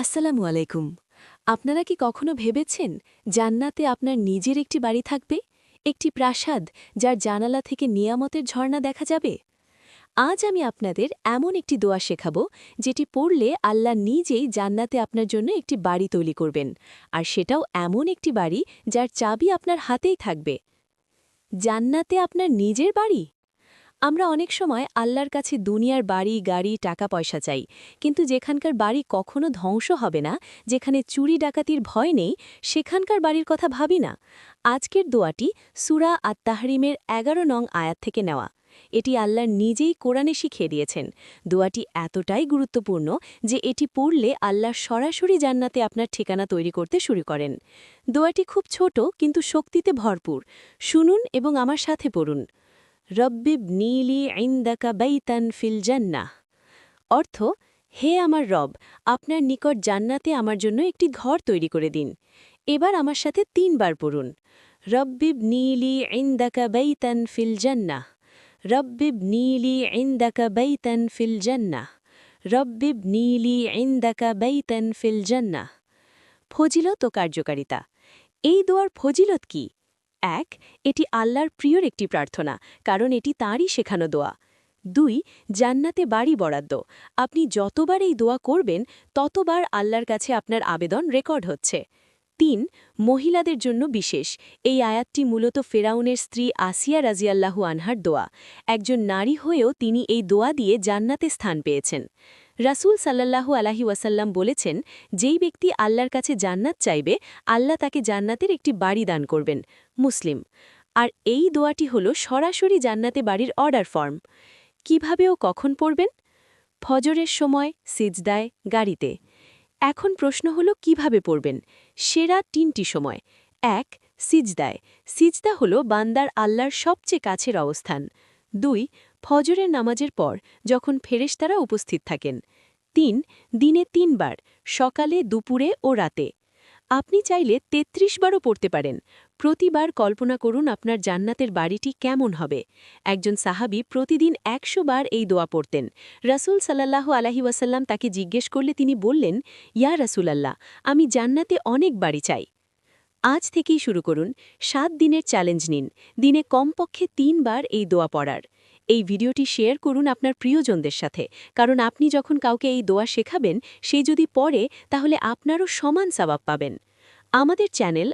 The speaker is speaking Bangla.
আসসালামু আলাইকুম। আপনারা কি কখনো ভেবেছেন জান্নাতে আপনার নিজের একটি বাড়ি থাকবে? একটি প্রাসাদ যার জানালা থেকে নিয়ামতের ঝর্ণা দেখা যাবে? আজ আমি আপনাদের এমন একটি দোয়া শেখাব যেটি পড়লে আল্লাহ নিজেই জান্নাতে আপনার জন্য একটি বাড়ি তৈরি করবেন, আর সেটাও এমন একটি বাড়ি যার চাবি আপনার হাতেই থাকবে। জান্নাতে আপনার নিজের বাড়ি? আমরা অনেক সময় আল্লাহর কাছে দুনিয়ার বাড়ি গাড়ি টাকা পয়সা চাই, কিন্তু যেখানকার বাড়ি কখনো ধ্বংস হবে না, যেখানে চুরি ডাকাতির ভয় নেই, সেখানকার বাড়ির কথা ভাবি না। আজকের দোয়াটি সূরা আত-তাহরিমের ১১ নং আয়াত থেকে নেওয়া। এটি আল্লাহর নিজেই কোরআনে শিখিয়ে দিয়েছেন। দোয়াটি এতটাই গুরুত্বপূর্ণ যে এটি পড়লে আল্লাহ সরাসরি জান্নাতে আপনার ঠিকানা তৈরি করতে শুরু করেন। দোয়াটি খুব ছোট কিন্তু শক্তিতে ভরপুর। শুনুন এবং আমার সাথে পড়ুন। রব্বিবনিলি ইনদাকা বাইতান ফিল জান্নাহ। অর্থ, হে আমার রব, আপনার নিকট জান্নাতে আমার জন্য একটি ঘর তৈরি করে দিন। এবার আমার সাথে ৩ বার পড়ুন। রব্বিবনিলি ইনদাকা বাইতান ফিল জান্নাহ। রব্বিবনিলি ইনদাকা বাইতান ফিল জান্নাহ। রব্বিবনিলি ইনদাকা বাইতান ফিল জান্নাহ। ফজিলত ও কার্যকারিতা। এই দোয়ার ফজিলত কি? ১. এটি আল্লাহর প্রিয়র একটি প্রার্থনা, কারণ এটি তাঁরই শেখানো দোয়া। ২. জান্নাতে বাড়ি বরাদ্দ। আপনি যতবার এই দোয়া করবেন ততবার আল্লাহর কাছে আপনার আবেদন রেকর্ড হচ্ছে। ৩. মহিলাদের জন্য বিশেষ। এই আয়াতটি মূলত ফেরাউনের স্ত্রী আসিয়া রাজিয়াল্লাহু আনহার দোয়া। একজন নারী হয়েও তিনি এই দোয়া দিয়ে জান্নাতে স্থান পেয়েছেন। রাসূল সাল্লাল্লাহু আলাইহি ওয়াসাল্লাম বলেছেন, যেই ব্যক্তি আল্লাহর কাছে জান্নাত চাইবে, আল্লাহ তাকে জান্নাতের একটি বাড়ি দান করবেন। মুসলিম। আর এই দোয়াটি হল সরাসরি জান্নাতে বাড়ির অর্ডার ফর্ম। কিভাবে ও কখন পড়বেন? ফজরের সময়, সিজদায়, গাড়িতে। এখন প্রশ্ন হল কিভাবে পড়বেন? সেরা ৩টি সময়। ১. সিজদায়। সিজদা হল বান্দার আল্লাহর সবচেয়ে কাছের অবস্থান। ২. ফজরের নামাজের পর, যখন ফেরেশতারা উপস্থিত থাকেন। ৩. দিনে ৩ বার, সকালে, দুপুরে ও রাতে। আপনি চাইলে ৩৩ বারও পড়তে পারেন। প্রতিবার কল্পনা করুন আপনার জান্নাতের বাড়িটি কেমন হবে। একজন সাহাবী প্রতিদিন ১০০ বার এই দোয়া পড়তেন। রাসূল সাল্লাল্লাহু আলাইহি ওয়াসাল্লাম তাকে জিজ্ঞেস করলে তিনি বললেন, ইয়া রাসূলাল্লাহ, আমি জান্নাতে অনেক বাড়ি চাই। আজ থেকেই শুরু করুন। ৭ দিনের চ্যালেঞ্জ নিন। দিনে কমপক্ষে ৩ বার এই দোয়া পড়ার। এই ভিডিওটি শেয়ার করুন আপনার প্রিয়জনদের সাথে, কারণ আপনি যখন কাউকে এই দোয়া শেখাবেন, সে যদি পড়ে তাহলে আপনারও সমান সওয়াব পাবেন। আমাদের চ্যানেল